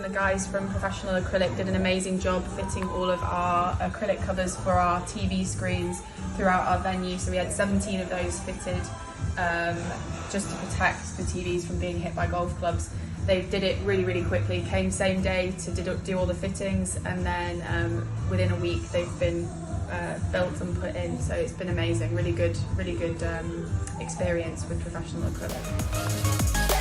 and the guys from Professional Acrylic did an amazing job fitting all of our acrylic covers for our TV screens throughout our venue. So we had 17 of those fitted just to protect the TVs from being hit by golf clubs. They did it really, really quickly, came same day to do all the fittings, and then within a week they've been built and put in. So it's been amazing, really good experience with Professional Acrylic.